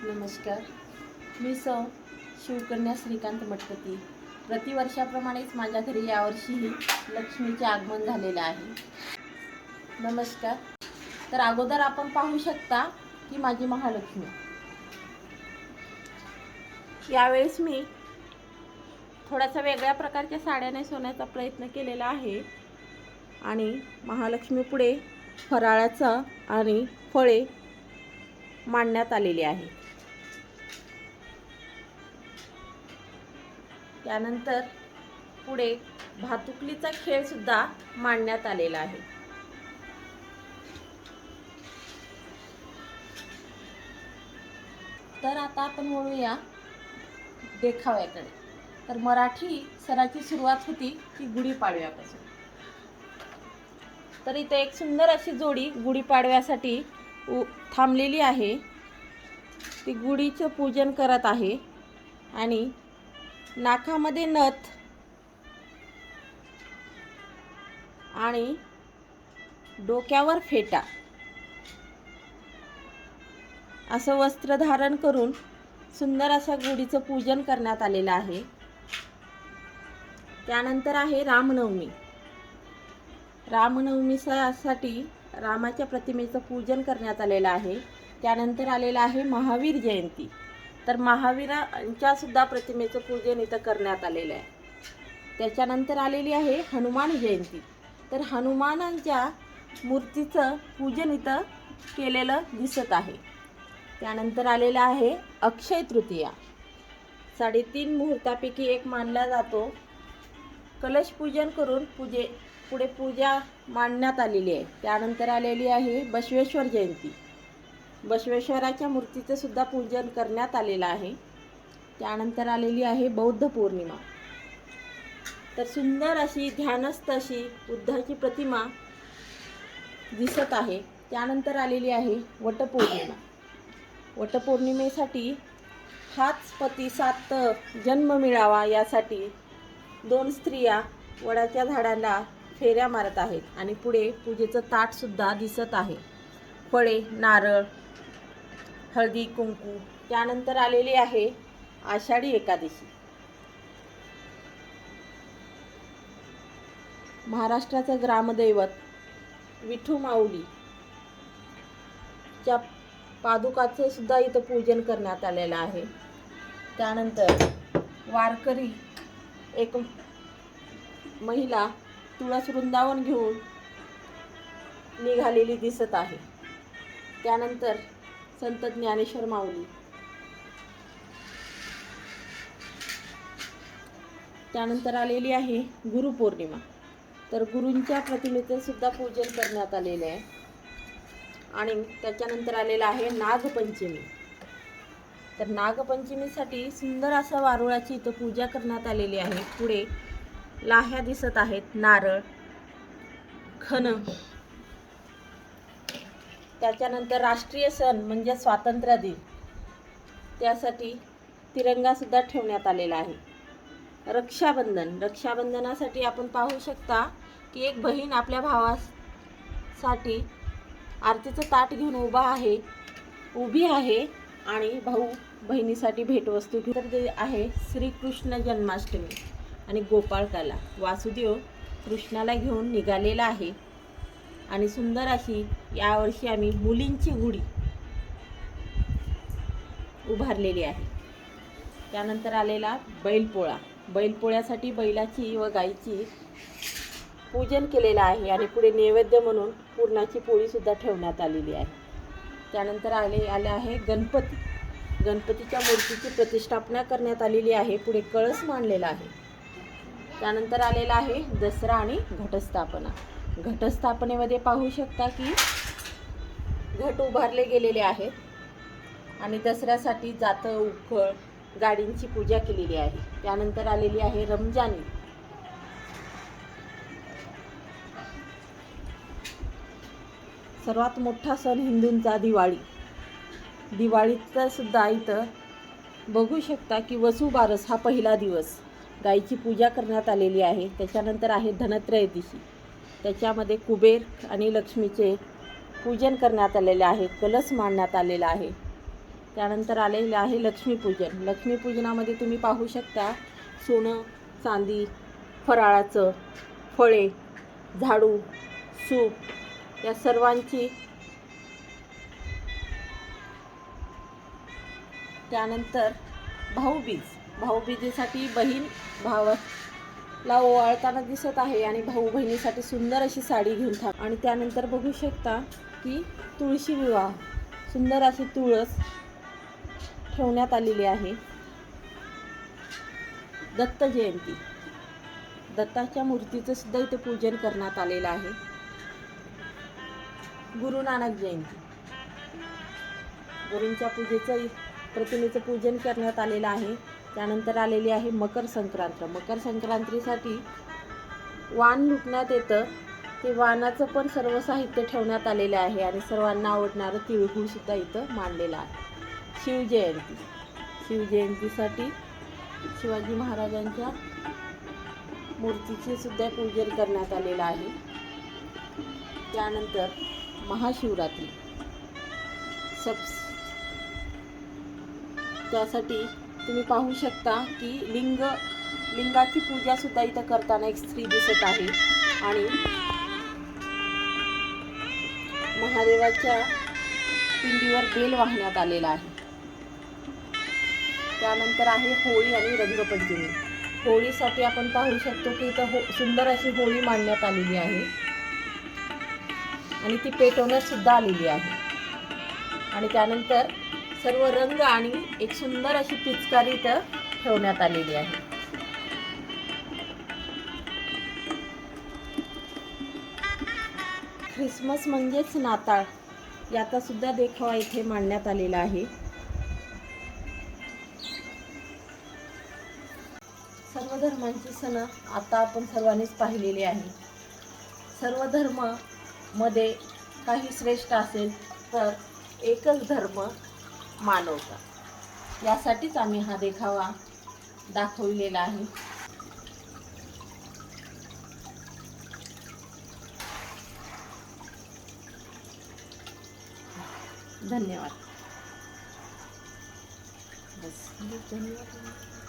नमस्कार. मी शिवकन्या श्रीकांत मटपती. प्रतिवर्षाप्रमाणेच माझ्या घरी यावर्षीही लक्ष्मीचे आगमन झालेले आहे. नमस्कार. तर अगोदर आपण पाहू शकता की माझी महालक्ष्मी. यावेळेस मी थोड्याशा वेगळ्या प्रकारच्या साड्या नेसवण्याचा प्रयत्न केलेला आहे आणि महालक्ष्मी पुढे फराळाचा आणि फळे मांडण्यात आलेली आहे. त्यानंतर पुढे भातुकलीचा खेळ सुद्धा मांडण्यात आलेला आहे. तर आता आपण वळूया देखाव्याकडे. तर मराठी सणाची सुरुवात होती ती गुढीपाडव्यापासून. तर इथे एक सुंदर अशी जोडी गुढीपाडव्यासाठी थांबलेली आहे. ती गुढीचं पूजन करत आहे आणि नाकामध्ये नथ आणि डोक्यावर फेटा असं वस्त्र धारण करून सुंदर अशा गुढीचं पूजन करण्यात आलेलं आहे. त्यानंतर आहे रामनवमी. रामनवमीसाठी रामाच्या प्रतिमेचं पूजन करण्यात आलेलं आहे. त्यानंतर आलेलं आहे महावीर जयंती. तर महावीरांच्या सुद्धा प्रतिमेचं पूजन इथं करण्यात आलेलं आहे. त्याच्यानंतर आलेली आहे हनुमान जयंती. तर हनुमानांच्या मूर्तीचं पूजन इथं केलेलं दिसत आहे. त्यानंतर आलेलं आहे अक्षय तृतीया. 3.5 मुहूर्तापैकी एक मानला जातो. कलश पूजन करून पुढे पूजा मांडण्यात आलेली आहे. त्यानंतर आलेली आहे बसवेश्वर जयंती. बसवेश्वराच्या मूर्तीचं सुद्धा पूजन करण्यात आलेलं आहे. त्यानंतर आलेली आहे बौद्ध पौर्णिमा. तर सुंदर अशी ध्यानस्थ अशी बुद्धाची प्रतिमा दिसत आहे. त्यानंतर आलेली आहे वटपौर्णिमा. वटपौर्णिमेसाठी हाच पती सात जन्म मिळावा यासाठी 2 स्त्रिया वडाच्या झाडाला फेऱ्या मारत आहेत आणि पुढे पूजेचं ताट सुद्धा दिसत आहे. फळे, नारळ, हळदी, कुंकू. त्यानंतर आलेली आहे आषाढी एकादशी. महाराष्ट्राचं ग्रामदैवत विठू माऊलीच्या पादुकाचे सुद्धा इथं पूजन करण्यात आलेलं आहे. त्यानंतर वारकरी एक महिला तुळस वृंदावन घेऊन निघालेली दिसत आहे. त्यानंतर संत ज्ञानेश्वर माऊली. त्यानंतर आलेली आहे गुरुपौर्णिमा. तर गुरूंच्या प्रतिमेचं सुद्धा पूजन करण्यात आलेले आहे. आणि त्याच्यानंतर आलेलं आहे नागपंचमी. तर नागपंचमीसाठी सुंदर असं वारुळाची इथं पूजा करण्यात आलेली आहे. पुढे लाह्या दिसत आहेत, नारळ, खण. त्याच्यानंतर राष्ट्रीय सण म्हणजे स्वातंत्र्य दिन, त्यासाठी तिरंगा सुद्धा ठेवण्यात आलेला आहे. रक्षाबंधनासाठी आपण पाहू शकता की एक बहीण आपल्या भावासाठी आरतीचं ताट घेऊन उभी आहे आणि भाऊ बहिणीसाठी भेटवस्तू घेऊन. तर ते आहे श्रीकृष्ण जन्माष्टमी आणि गोपाळकाला. वासुदेव कृष्णाला घेऊन निघालेला आहे आणि सुंदर अशी यावर्षी आम्ही मुलींची गुढी उभारलेली आहे. त्यानंतर आलेला बैलपोळा. बैलपोळ्यासाठी बैलाची व गाईची पूजन केलेलं आहे आणि पुढे नैवेद्य म्हणून पुरणाची पोळी सुद्धा ठेवण्यात आलेली आहे. त्यानंतर आले आहे गणपती. गणपतीच्या मूर्तीची प्रतिष्ठापना करण्यात आलेली आहे. पुढे कळस मांडलेला आहे. त्यानंतर आलेला आहे दसरा आणि घटस्थापना. घटस्थापनेमध्ये पाहू शकता की घट उभारले गेलेले आहेत आणि दसऱ्यासाठी जातं, उखळ, गाडींची पूजा केलेली आहे. त्यानंतर आलेली आहे रमजानी. सर्वात मोठा सण हिंदूंचा दिवाळी. दिवाळीचा सुद्धा इथं बघू शकता की वसुबारस हा पहिला दिवस गाईची पूजा करण्यात आलेली आहे. त्याच्यानंतर आहे धनत्रयोदशी. त्याच्यामध्ये कुबेर आणि लक्ष्मीचे पूजन करण्यात आलेले आहे. कलश मांडण्यात आलेला आहे. त्यानंतर आलेलं आहे लक्ष्मीपूजन. लक्ष्मीपूजनामध्ये तुम्ही पाहू शकता सोनं, चांदी, फराळाचं, फळे, झाडू, सूप या सर्वांची. त्यानंतर भाऊबीजेसाठी बहीण भावाला ओवाळताना दिसत आहे आणि भाऊ बहिणीसाठी सुंदर अशी साडी घेऊन थांब. आणि त्यानंतर बघू शकता की तुळशी विवाह, सुंदर अशी तुळस ठेवण्यात आलेली आहे. दत्त जयंती, दत्ताच्या मूर्तीचं सुद्धा इथे पूजन करण्यात आलेलं आहे. गुरु नानक जयंती, गुरूंच्या प्रतिमेचं पूजन करण्यात आलेलं आहे. त्यानंतर आलेली आहे मकर संक्रांत. मकर संक्रांतीसाठी वाण लुटण्यात येतं, ते वाणाचं पण सर्व साहित्य ठेवण्यात आलेलं आहे आणि सर्वांना आवडणारं तिळगुळ सुद्धा इथं मांडलेलं आहे. शिवजयंती, शिवजयंतीसाठी शिवाजी महाराजांच्या मूर्तीचे सुद्धा पूजन करण्यात आलेलं आहे. त्यानंतर महाशिवरात्री, त्यासाठी तुम्ही पाहू शकता की लिंगाची पूजा सुद्धा इथं करताना एक स्त्री दिसत आहे आणि महादेवाच्या पिंडीवर बेल वाहण्यात आलेला आहे. त्यानंतर आहे होळी आणि रंगपंचमी. होळीसाठी आपण पाहू शकतो की इथं सुंदर अशी होळी मांडण्यात आलेली आहे आणि ती पेटवण्यात सुद्धा आलेली आहे. आणि त्यानंतर सर्व रंग आणि एक सुंदर अशी पिचकारी इथं ठेवण्यात आलेली आहे. ख्रिसमस म्हणजेच नाताळ, याचा सुद्धा देखावा इथे मांडण्यात आलेला आहे. सर्व धर्मांची सण आता आपण सर्वांनीच पाहिलेली आहे. सर्व धर्म मध्ये काही श्रेष्ठ असेल तर एकच धर्म मानवता, यासाठीच आम्ही हा देखावा दाखवलेला आहे. धन्यवाद. बस धन्यवाद.